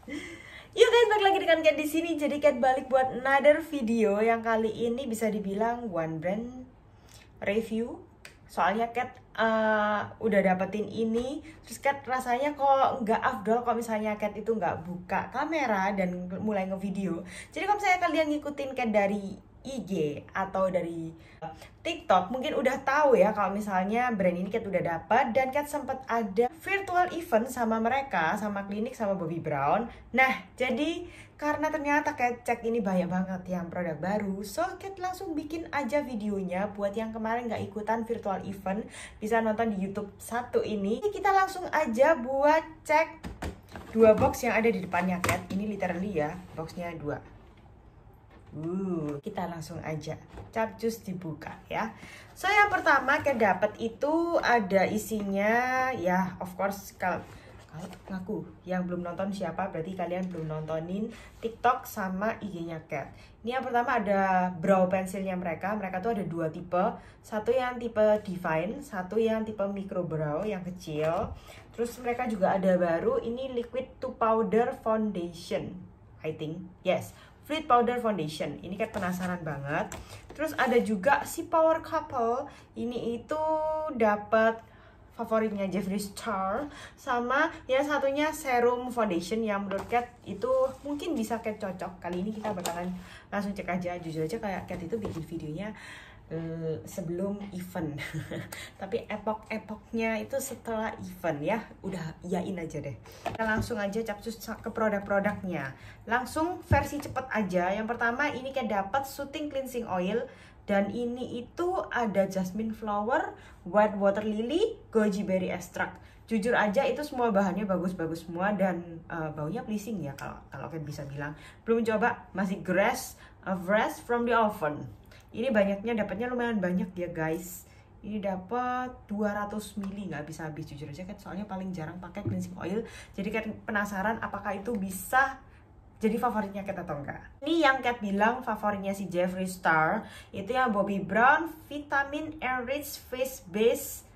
Yuk guys, balik lagi dengan Cat di sini. Jadi Cat balik buat another video yang kali ini bisa dibilang one brand review. Soalnya Cat udah dapetin ini, terus Cat rasanya kok nggak afdol kalau misalnya Cat itu nggak buka kamera dan mulai ngevideo. Jadi kalau misalnya kalian ngikutin Cat dari IG atau dari TikTok mungkin udah tahu ya kalau misalnya brand ini Cat udah dapat, dan Cat sempat ada virtual event sama mereka, sama klinik sama Bobbi Brown. Nah, jadi karena ternyata Cat cek ini banyak banget yang produk baru, so Cat langsung bikin aja videonya buat yang kemarin nggak ikutan virtual event, bisa nonton di YouTube satu ini. Kita langsung aja buat cek dua box yang ada di depannya Cat. Ini literally ya, boxnya dua. Kita langsung aja capcus dibuka ya. So yang pertama Cat dapat itu ada isinya ya, of course kalau ngaku yang belum nonton siapa, berarti kalian belum nontonin TikTok sama IG-nya Cat. Ini yang pertama ada brow pensilnya mereka tuh ada dua tipe, satu yang tipe Divine, satu yang tipe micro brow yang kecil. Terus mereka juga ada baru ini liquid to powder foundation, I think, yes, Fluid Powder Foundation. Ini Cat penasaran banget. Terus ada juga si Power Couple. Ini itu dapat favoritnya Jeffree Star, sama yang satunya Serum Foundation yang menurut Cat itu mungkin bisa Cat cocok. Kali ini kita bakalan langsung cek aja. Jujur aja kayak Cat itu bikin videonya sebelum event tapi epoknya itu setelah event ya, udah iyain aja deh. Kita langsung aja capcus ke produk-produknya, langsung versi cepet aja. Yang pertama ini Cat dapat Soothing Cleansing Oil, dan ini itu ada Jasmine Flower, White Water Lily, Goji Berry Extract. Jujur aja itu semua bahannya bagus-bagus semua, dan baunya pleasing ya kalau Cat bisa bilang. Belum coba, masih fresh from the oven. Ini banyaknya, dapatnya lumayan banyak ya guys. Ini dapat 200 ml, nggak bisa habis jujur aja Cat, soalnya paling jarang pakai cleansing oil. Jadi Cat penasaran apakah itu bisa jadi favoritnya Cat atau enggak. Ini yang Cat bilang favoritnya si Jeffree Star, itu yang Bobbi Brown Vitamin Enriched Face Base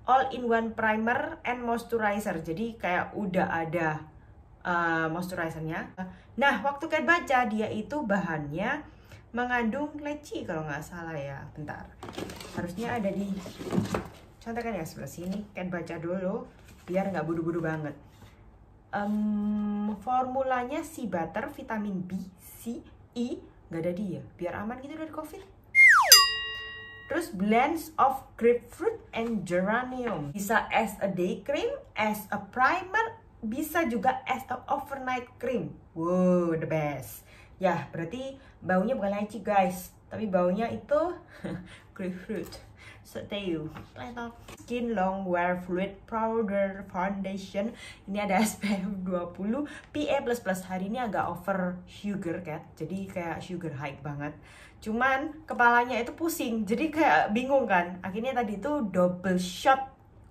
All-in-One Primer and Moisturizer. Jadi kayak udah ada moisturizernya. Nah, waktu Cat baca dia itu bahannya mengandung leci kalau nggak salah ya. Bentar, harusnya ada di contekan ya sebelah sini. Cat baca dulu biar nggak buru-buru banget. Formulanya sea butter, vitamin B, C, E, nggak ada dia biar aman gitu dari COVID. Terus blends of grapefruit and geranium, bisa as a day cream, as a primer, bisa juga as a overnight cream. Wow, the best. Ya, berarti baunya bukan leci guys, tapi baunya itu grapefruit. Seteu. Skin Long Wear Fluid Powder Foundation. Ini ada SPF 20 PA++. Hari ini agak over sugar Cat, jadi kayak sugar high banget. Cuman kepalanya itu pusing, jadi kayak bingung kan. Akhirnya tadi itu double shot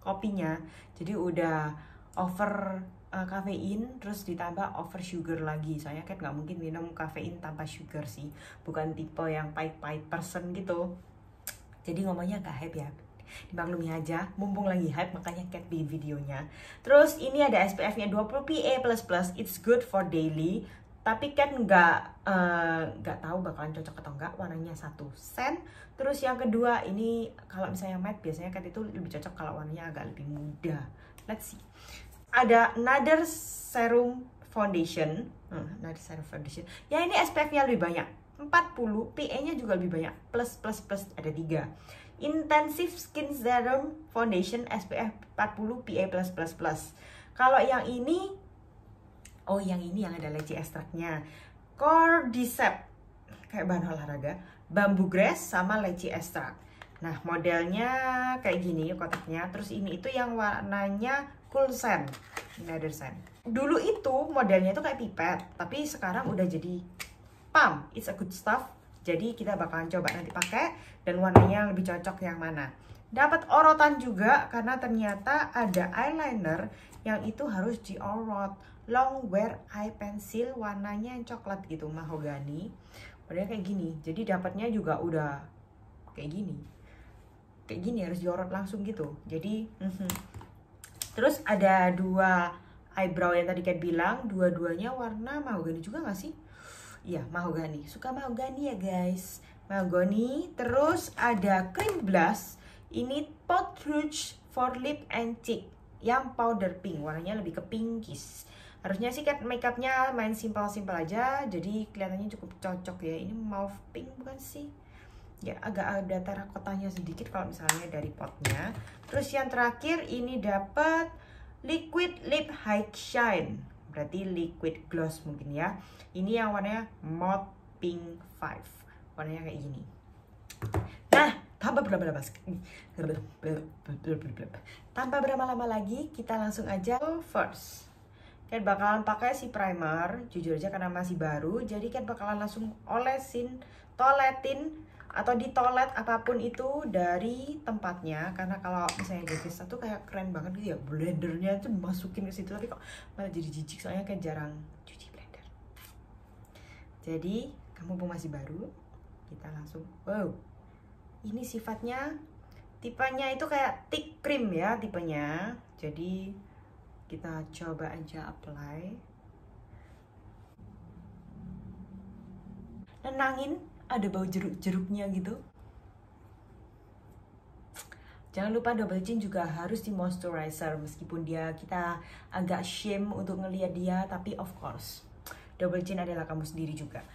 kopinya, jadi udah over kafein terus ditambah over sugar lagi. Soalnya Cat nggak mungkin minum kafein tanpa sugar sih, bukan tipe yang pahit-pahit person gitu. Jadi ngomongnya agak hype ya, dimaklumi aja, mumpung lagi hype makanya Cat bikin videonya. Terus ini ada SPF-nya 20 PA++, it's good for daily. Tapi Cat nggak tahu bakalan cocok atau enggak, warnanya satu sen. Terus yang kedua ini kalau misalnya matte, biasanya Cat itu lebih cocok kalau warnanya agak lebih muda. Let's see. Ada another serum foundation, ya ini SPF-nya lebih banyak, 40, PA-nya juga lebih banyak, plus ada 3. Intensive Skin Serum Foundation SPF 40 PA+++. Kalau yang ini, oh yang ini yang ada leci ekstraknya, Cordyceps, kayak bahan olahraga, bambu grass sama leci ekstrak. Nah modelnya kayak gini kotaknya. Terus ini itu yang warnanya cool sand, another sand. Dulu itu modelnya itu kayak pipet, tapi sekarang udah jadi pump. It's a good stuff. Jadi kita bakalan coba nanti pakai, dan warnanya lebih cocok yang mana. Dapat orotan juga karena ternyata ada eyeliner yang itu harus diorot. Long Wear Eye Pencil warnanya coklat gitu, mahogani. Modelnya kayak gini. Jadi dapatnya juga udah kayak gini. Kayak gini harus diorot langsung gitu. Jadi terus ada dua eyebrow yang tadi Kat bilang, dua-duanya warna mahogani juga gak sih? Iya, mahogani. Suka mahogani ya guys. Mahogani. Terus ada cream blush. Ini Pot Rouge for lip and cheek yang powder pink. Warnanya lebih ke pinkish. Harusnya sih Kat makeupnya main simpel-simpel aja, jadi kelihatannya cukup cocok ya. Ini mauve pink bukan sih? Ya agak ada terakotanya sedikit kalau misalnya dari potnya. Terus yang terakhir ini dapat liquid lip high shine, berarti liquid gloss mungkin ya. Ini yang warnanya matte pink 5, warnanya kayak gini. Nah, tanpa berlama-lama lagi, kita langsung aja first. Kat bakalan pakai si primer, jujur aja karena masih baru, jadi Kat bakalan langsung toletin atau ditolet apapun itu dari tempatnya. Karena kalau misalnya Devista tuh kayak keren banget gitu ya, blendernya tuh masukin ke situ, tapi kok malah jadi jijik soalnya Kat jarang cuci blender. Jadi kamu pun masih baru, kita langsung wow. Ini sifatnya tipenya itu kayak thick cream ya tipenya. Jadi kita coba aja apply. Nenangin, ada bau jeruk-jeruknya gitu. Jangan lupa double chin juga harus di moisturizer, meskipun kita agak shame untuk ngelihat dia, tapi of course double chin adalah kamu sendiri juga.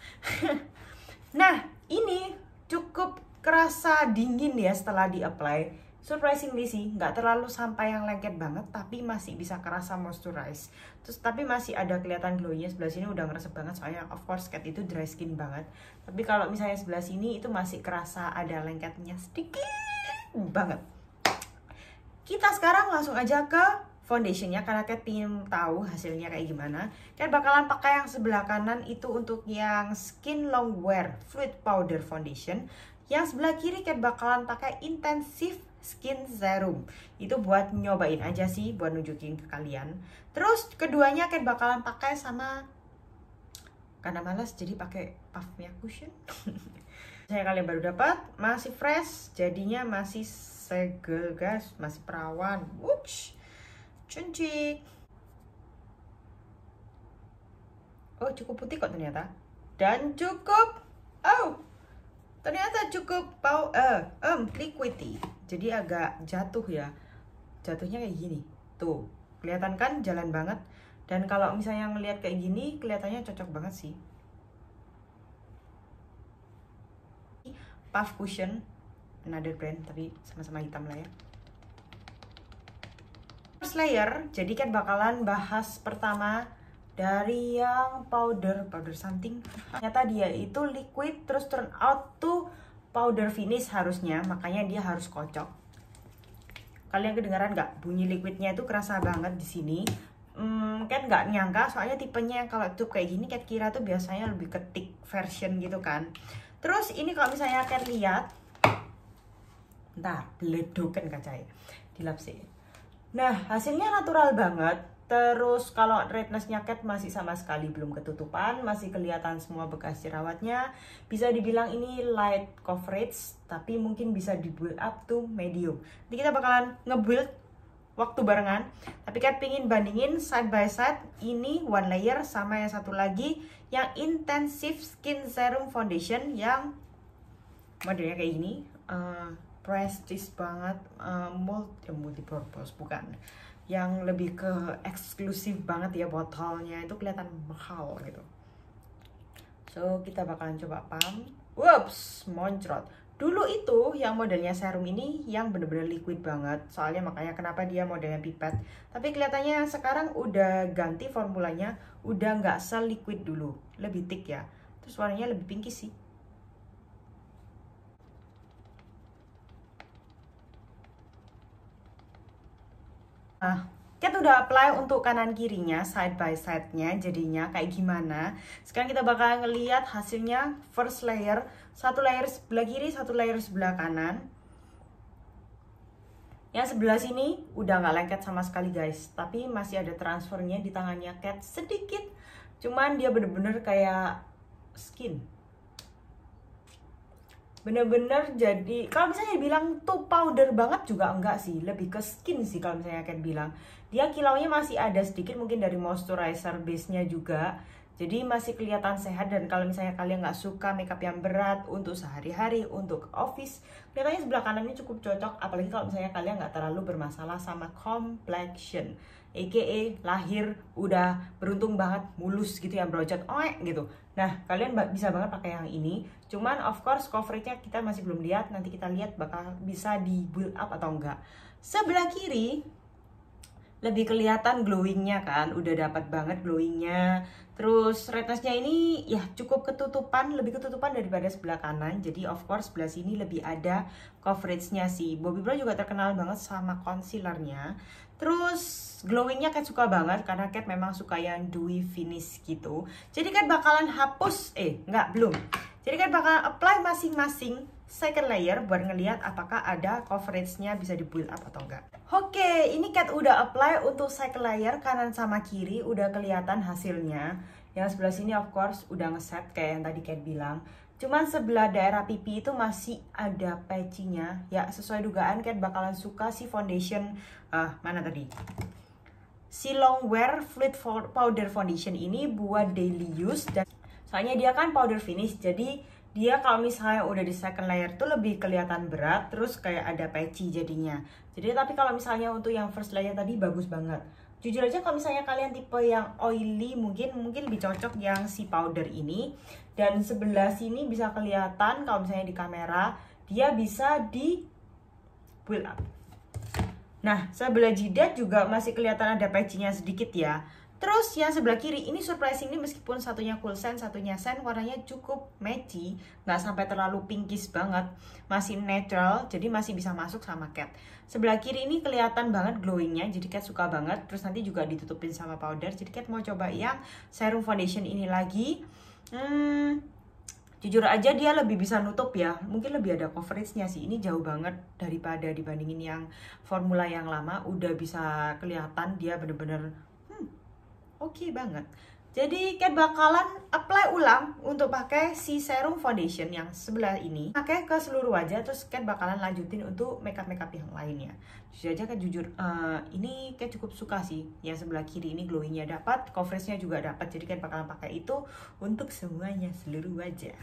Nah, ini cukup kerasa dingin ya setelah di apply. Surprisingly sih, nggak terlalu sampai yang lengket banget, tapi masih bisa kerasa moisturize. Terus tapi masih ada kelihatan glownya. Sebelah sini udah ngeresep banget, soalnya of course Kat itu dry skin banget. Tapi kalau misalnya sebelah sini itu masih kerasa ada lengketnya sedikit banget. Kita sekarang langsung aja ke foundationnya, karena Kat pengen tahu hasilnya kayak gimana. Kat bakalan pakai yang sebelah kanan itu untuk yang Skin Longwear Fluid Powder Foundation. Yang sebelah kiri Kat bakalan pakai Intensive Skin Serum. Itu buat nyobain aja sih, buat nunjukin ke kalian. Terus keduanya Kat bakalan pakai sama, karena malas jadi pakai puffnya cushion. Saya kalian baru dapat, masih fresh, jadinya masih segel guys, masih perawan. Wuch, cantik. Oh cukup putih kok ternyata. Dan cukup, ternyata cukup liquidy. Jadi agak jatuh ya. Jatuhnya kayak gini. Tuh, kelihatan kan jalan banget. Dan kalau misalnya ngelihat kayak gini, kelihatannya cocok banget sih. Puff Cushion, another brand, tapi sama-sama hitam lah ya. First layer, jadi kan bakalan bahas pertama dari yang powder something. Ternyata dia itu liquid terus turn out to powder finish harusnya, makanya dia harus kocok. Kalian kedengaran nggak bunyi liquidnya itu kerasa banget di sini. Kat nggak nyangka, soalnya tipenya yang kalau tube kayak gini Kat kira tuh biasanya lebih ke thick version gitu kan. Terus ini kalau misalnya Kat lihat, bentar, beledokan kacanya, dilap sih. Nah hasilnya natural banget. Terus kalau rednessnya Kat masih sama sekali belum ketutupan, masih kelihatan semua bekas jerawatnya. Bisa dibilang ini light coverage, tapi mungkin bisa di build up to medium. Jadi kita bakalan nge-build waktu barengan. Tapi Kat pingin bandingin side by side, ini one layer sama yang satu lagi yang Intensive Skin Serum Foundation yang modelnya kayak gini. Prestige banget, multi-purpose bukan, yang lebih ke eksklusif banget ya, botolnya itu kelihatan mahal gitu. So kita bakalan coba pump. Whoops, moncrot. Dulu itu yang modelnya serum ini yang bener-bener liquid banget, soalnya makanya kenapa dia modelnya pipet. Tapi kelihatannya sekarang udah ganti formulanya, udah nggak se-liquid dulu, lebih thick ya. Terus warnanya lebih pinky sih. Nah, Kat udah apply untuk kanan kirinya, side by side-nya jadinya kayak gimana. Sekarang kita bakal ngeliat hasilnya first layer. Satu layer sebelah kiri, satu layer sebelah kanan. Yang sebelah sini udah nggak lengket sama sekali guys. Tapi masih ada transfernya di tangannya Kat sedikit. Cuman dia bener-bener kayak skin. bener-bener jadi, kalau misalnya bilang tuh powder banget juga enggak sih, lebih ke skin sih kalau misalnya Kat bilang. Dia kilaunya masih ada sedikit mungkin dari moisturizer base-nya juga, jadi masih kelihatan sehat. Dan kalau misalnya kalian nggak suka makeup yang berat untuk sehari-hari, untuk office, kelihatannya sebelah kanan ini cukup cocok. Apalagi kalau misalnya kalian nggak terlalu bermasalah sama complexion, aka lahir udah beruntung banget mulus gitu ya, brocot gitu. Nah, kalian bisa banget pakai yang ini. Cuman of course coveragenya kita masih belum lihat, nanti kita lihat bakal bisa di build up atau enggak. Sebelah kiri lebih kelihatan glowingnya kan, udah dapat banget glowingnya. Terus rednessnya ini ya cukup ketutupan, lebih ketutupan daripada sebelah kanan. Jadi of course sebelah sini lebih ada coveragenya sih. Bobbi Brown juga terkenal banget sama concealernya. Terus glowingnya Kat suka banget karena Kat memang suka yang dewy finish gitu. Jadi Kat bakalan hapus, belum. Jadi Kat bakalan apply masing-masing second layer buat ngelihat apakah ada coveragenya bisa di build up atau enggak. Oke, ini Kat udah apply untuk second layer kanan sama kiri, udah kelihatan hasilnya. Yang sebelah sini of course udah ngeset kayak yang tadi Kat bilang. Cuman sebelah daerah pipi itu masih ada patchy-nya. Ya, sesuai dugaan Kat bakalan suka si foundation, mana tadi? Si Longwear Fluid Powder Foundation ini buat daily use. Dan soalnya dia kan powder finish, jadi dia kalau misalnya udah di second layer tuh lebih kelihatan berat, terus kayak ada patchy jadinya. Jadi tapi kalau misalnya untuk yang first layer tadi bagus banget. Jujur aja kalau misalnya kalian tipe yang oily mungkin lebih cocok yang si powder ini. Dan sebelah sini bisa kelihatan kalau misalnya di kamera dia bisa di build up. Nah, sebelah jidat juga masih kelihatan ada patchy-nya sedikit ya. Terus yang sebelah kiri ini surprisingly meskipun satunya cool sand, satunya sand, warnanya cukup matchy, nggak sampai terlalu pinkish banget, masih natural, jadi masih bisa masuk sama Kat. Sebelah kiri ini kelihatan banget glowingnya, jadi Kat suka banget. Terus nanti juga ditutupin sama powder, jadi Kat mau coba yang serum foundation ini lagi. Jujur aja dia lebih bisa nutup ya, mungkin lebih ada coveragenya sih. Ini jauh banget daripada dibandingin yang formula yang lama, udah bisa kelihatan dia bener-bener oke banget. Jadi Kat bakalan apply ulang untuk pakai si serum foundation yang sebelah ini, pakai ke seluruh wajah. Terus Kat bakalan lanjutin untuk makeup yang lainnya. Jujur aja Kat ini Kat cukup suka sih yang sebelah kiri ini, glowingnya dapat, coveragenya juga dapat. Jadi Kat bakalan pakai itu untuk semuanya seluruh wajah.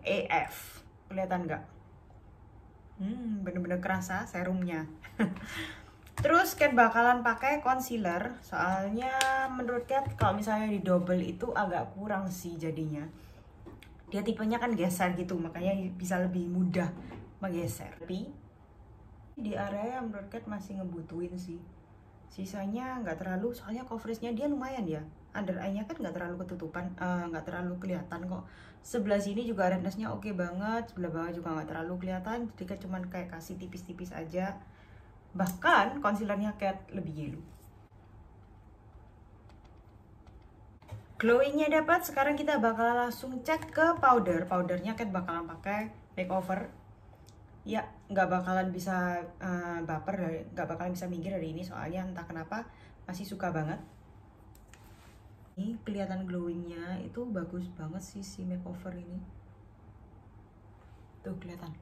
AF, kelihatan nggak? Bener-bener kerasa serumnya. Terus Kat bakalan pakai concealer, soalnya menurut Kat kalau misalnya di double itu agak kurang sih jadinya. Dia tipenya kan geser gitu, makanya bisa lebih mudah menggeser. Tapi di area yang menurut Kat masih ngebutuhin sih. Sisanya nggak terlalu, soalnya coveragenya dia lumayan ya. Under eye-nya kan nggak terlalu ketutupan, nggak terlalu kelihatan kok. Sebelah sini juga redness-nya oke banget, sebelah bawah juga nggak terlalu kelihatan. Jadi Kat cuman kayak kasih tipis-tipis aja. Bahkan concealernya Kat lebih yellow. Glowingnya dapat, sekarang kita bakal langsung cek ke powder. Powdernya Kat bakalan pakai makeover. Ya, nggak bakalan bisa nggak bakalan bisa minggir dari ini, soalnya entah kenapa masih suka banget. Ini kelihatan glowingnya itu bagus banget sih si makeover ini. Tuh kelihatan.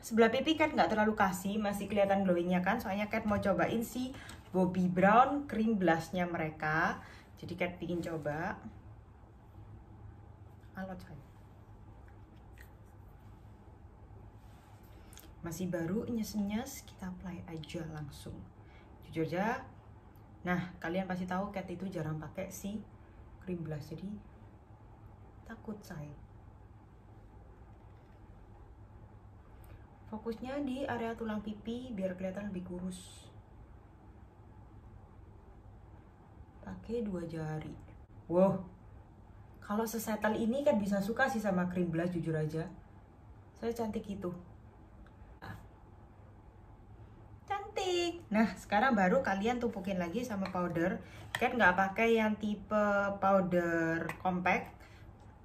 Sebelah pipi Kat nggak terlalu kasih, masih kelihatan glowingnya kan, soalnya Kat mau cobain si Bobbi Brown cream blushnya mereka. Jadi Kat pingin coba. Alot coy. Masih baru, nyes-nyes, kita apply aja langsung. Jujur aja, nah kalian pasti tahu Kat itu jarang pakai si cream blush, jadi takut saya. Fokusnya di area tulang pipi biar kelihatan lebih kurus. Pakai 2 jari. Wow, kalau sesetel ini kan bisa suka sih sama cream blush, jujur aja. Saya cantik itu. Cantik. Nah, sekarang baru kalian tumpukin lagi sama powder. Kat nggak pakai yang tipe powder compact.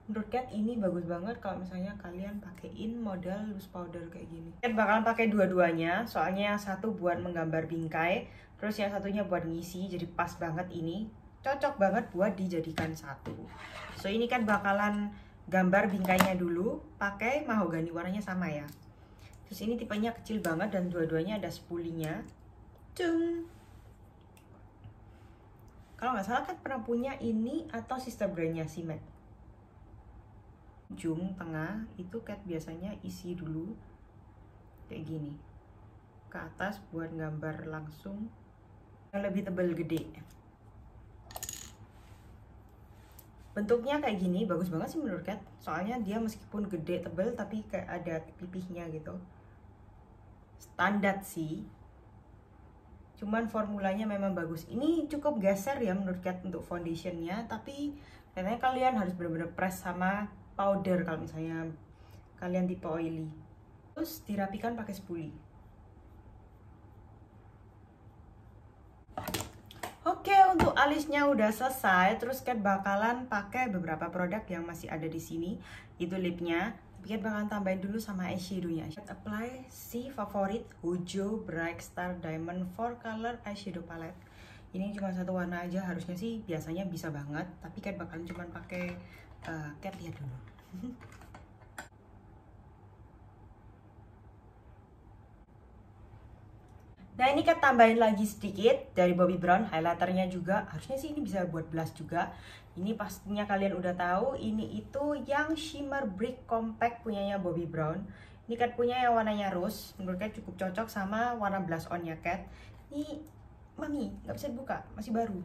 Menurut Kat ini bagus banget kalau misalnya kalian pakein model loose powder kayak gini. Kat bakalan pakai dua-duanya, soalnya yang satu buat menggambar bingkai, terus yang satunya buat ngisi, jadi pas banget ini. Cocok banget buat dijadikan satu. So ini kan bakalan gambar bingkainya dulu, pakai mahogani, warnanya sama ya. Terus ini tipenya kecil banget dan dua-duanya ada spulinya. Cung. Kalau nggak salah kan pernah punya ini atau sister brandnya si Mac. Ujung tengah itu Cat biasanya isi dulu kayak gini ke atas buat gambar langsung yang lebih tebal gede. Bentuknya kayak gini bagus banget sih menurut Cat, soalnya dia meskipun gede tebal tapi kayak ada pipihnya gitu. Standar sih, cuman formulanya memang bagus. Ini cukup geser ya menurut Cat untuk foundationnya, tapi katanya kalian harus benar-benar press sama powder kalau misalnya kalian tipe oily. Terus dirapikan pakai spoolie. Oke, untuk alisnya udah selesai. Terus Cat bakalan pakai beberapa produk yang masih ada di sini. Itu lipnya. Cat bakalan tambahin dulu sama eyeshadownya. Cat apply si favorit Hujo Bright Star Diamond 4 Color Eyeshadow Palette. Ini cuma satu warna aja, harusnya sih biasanya bisa banget. Tapi Cat bakalan cuma pakai Cat lihat dulu. Nah ini Cat tambahin lagi sedikit dari Bobbi Brown, highlighternya juga. Harusnya sih ini bisa buat blush juga. Ini pastinya kalian udah tahu, ini itu yang Shimmer Brick Compact punyanya Bobbi Brown. Ini Cat punya yang warnanya rose, menurut Cat cukup cocok sama warna blush onnya Cat. Ini Mami, nggak bisa dibuka, masih baru.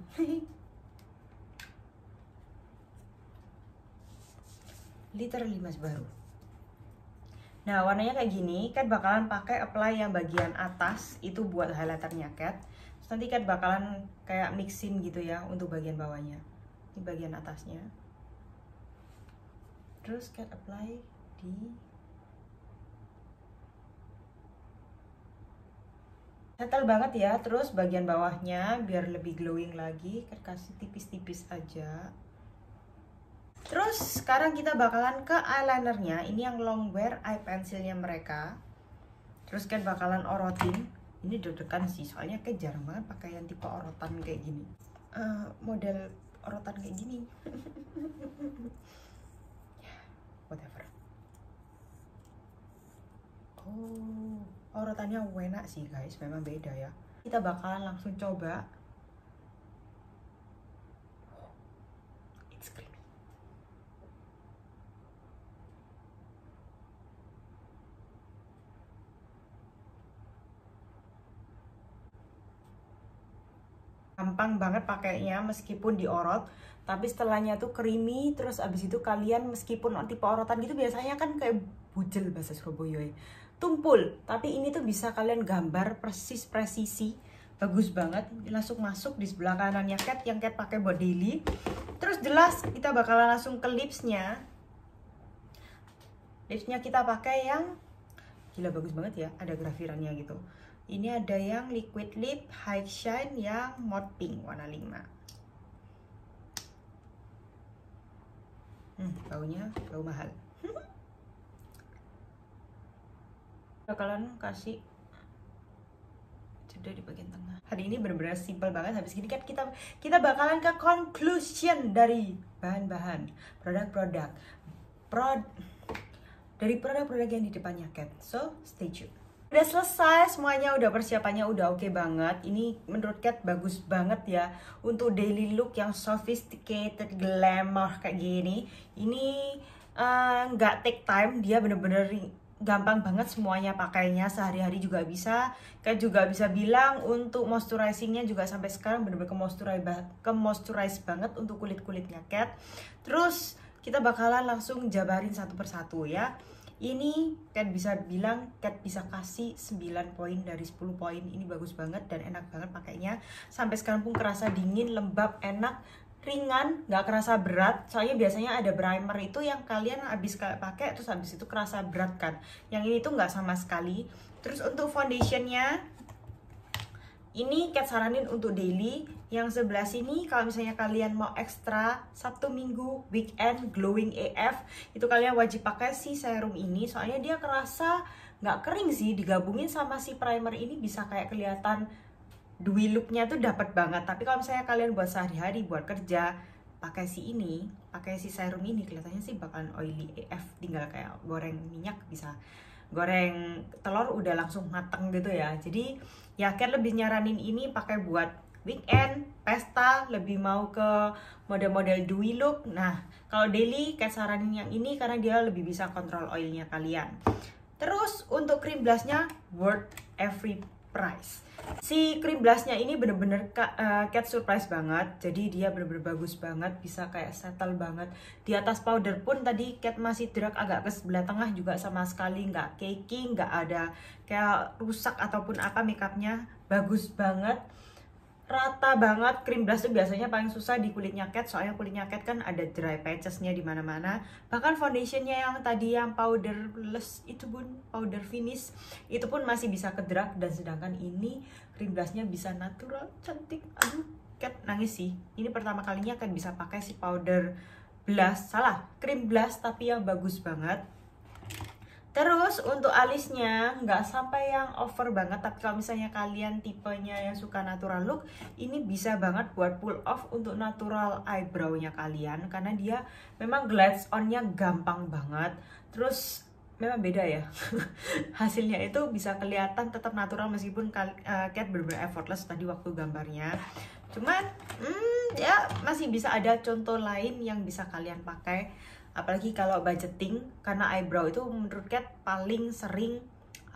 Literally masih baru. Nah warnanya kayak gini, Cat bakalan pakai apply yang bagian atas itu buat highlighternya Cat. Terus nanti Cat bakalan kayak mixin gitu ya untuk bagian bawahnya. Ini bagian atasnya. Terus Cat apply di settle banget ya. Terus bagian bawahnya biar lebih glowing lagi, Cat kasih tipis-tipis aja. Terus sekarang kita bakalan ke eyelinernya. Ini yang Longwear eye pencilnya mereka. Terus Cat bakalan orotin. Ini deg-degan sih, soalnya Cat jarang banget pakai yang tipe orotan kayak gini. Model orotan kayak gini. Whatever. Oh, orotannya enak sih guys, memang beda ya. Kita bakalan langsung coba. It's creamy. Gampang banget pakainya meskipun diorot, tapi setelahnya tuh creamy. Terus abis itu kalian meskipun tipe orotan gitu biasanya kan kayak bujel bahasa Surabaya ya, tumpul, tapi ini tuh bisa kalian gambar persis presisi, bagus banget. Langsung masuk di sebelah kanannya Cat yang Cat pakai buat daily. Terus jelas kita bakalan langsung ke lipsnya. Lipsnya kita pakai yang gila bagus banget ya, ada grafirannya gitu. Ini ada yang liquid lip high shine yang matte pink warna 5. Baunya bau mahal. Bakalan kasih jeda di bagian tengah. Hari ini benar-benar simple banget. Habis gini kan kita bakalan ke conclusion dari bahan-bahan produk-produk dari produk-produk yang di depannya Cat. So stay tuned. Udah selesai semuanya, udah persiapannya udah oke banget. Ini menurut Cat bagus banget ya untuk daily look yang sophisticated, glamour kayak gini. Ini nggak take time, dia bener-bener gampang banget semuanya pakainya, sehari-hari juga bisa. Cat juga bisa bilang untuk moisturizingnya juga sampai sekarang bener-bener ke moisturize banget untuk kulit-kulitnya Cat. Terus kita bakalan langsung jabarin satu persatu ya. Ini Cat bisa bilang, Cat bisa kasih 9 poin dari 10 poin. Ini bagus banget dan enak banget pakainya. Sampai sekarang pun kerasa dingin, lembab, enak, ringan, nggak kerasa berat. Soalnya biasanya ada primer itu yang kalian habis pakai terus habis itu kerasa berat kan. Yang ini tuh nggak sama sekali. Terus untuk foundationnya, ini Cat saranin untuk daily. Yang sebelah sini kalau misalnya kalian mau ekstra Sabtu Minggu weekend glowing AF, itu kalian wajib pakai si serum ini. Soalnya dia kerasa nggak kering sih, digabungin sama si primer ini bisa kayak kelihatan dewy looknya tuh dapat banget. Tapi kalau misalnya kalian buat sehari-hari, buat kerja, pakai si serum ini kelihatannya sih bakalan oily AF, tinggal kayak goreng minyak, bisa goreng telur udah langsung mateng gitu ya. Jadi ya Kat lebih nyaranin ini pakai buat weekend, pesta, lebih mau ke model-model dewy look. Nah, kalau daily Kat saranin yang ini karena dia lebih bisa kontrol oilnya kalian. Terus untuk cream blushnya worth every price. Si cream blushnya ini bener-bener Kat surprise banget. Jadi dia bener-bener bagus banget, bisa kayak settle banget. Di atas powder pun tadi Kat masih drag agak ke sebelah tengah juga, sama sekali nggak cakey, nggak ada kayak rusak ataupun apa makeupnya. Bagus banget, rata banget. Cream blush tuh biasanya paling susah di kulitnya Kat, soalnya kulitnya Kat kan ada dry patchesnya di mana-mana. Bahkan foundationnya yang tadi yang powderless itu pun, powder finish itu pun masih bisa kedrag, dan sedangkan ini cream blushnya bisa natural, cantik. Aduh, Kat nangis sih. Ini pertama kalinya Kat bisa pakai si powder blush, cream blush tapi yang bagus banget. Terus untuk alisnya nggak sampai yang over banget, tapi kalau misalnya kalian tipenya yang suka natural look, ini bisa banget buat pull off untuk natural eyebrow-nya kalian, karena dia memang glides on-nya gampang banget. Terus memang beda ya hasilnya itu bisa kelihatan tetap natural meskipun Kat bener-bener effortless tadi waktu gambarnya. Cuman ya masih bisa ada contoh lain yang bisa kalian pakai, apalagi kalau budgeting, karena eyebrow itu menurut Kat paling sering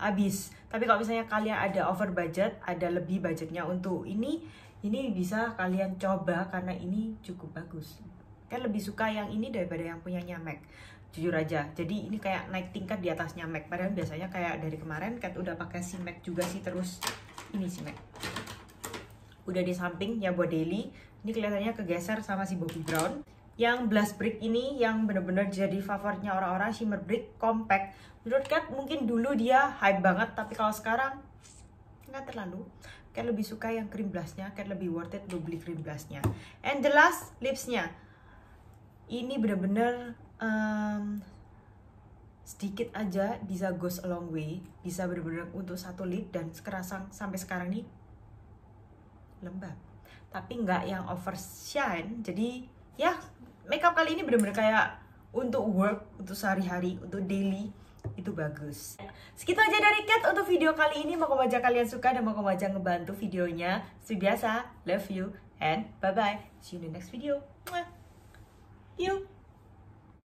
habis. Tapi kalau misalnya kalian ada over budget, ada lebih budgetnya untuk ini bisa kalian coba karena ini cukup bagus. Kat lebih suka yang ini daripada yang punyanya MAC, jujur aja. Jadi ini kayak naik tingkat di atasnya MAC, padahal biasanya kayak dari kemarin Kat udah pakai si MAC juga sih. Terus ini si MAC udah di samping ya buat daily. Ini kelihatannya kegeser sama si Bobbi Brown. Yang blush brick ini yang bener-bener jadi favoritnya orang-orang, shimmer brick compact. Menurut Kat mungkin dulu dia hype banget, tapi kalau sekarang nggak terlalu. Kat lebih suka yang cream blushnya, Kat lebih worth it untuk beli cream blushnya. And the last, lipsnya. Ini bener-bener sedikit aja bisa goes a long way, bisa bener-bener untuk satu lip, dan sampai sekarang nih lembab, tapi nggak yang over shine. Jadi ya makeup kali ini bener-bener kayak untuk work, untuk sehari-hari, untuk daily, itu bagus. Segitu aja dari Kat untuk video kali ini. Moga aja kalian suka dan moga aja ngebantu videonya. Seperti biasa, love you and bye-bye. See you in the next video. Mwah. You.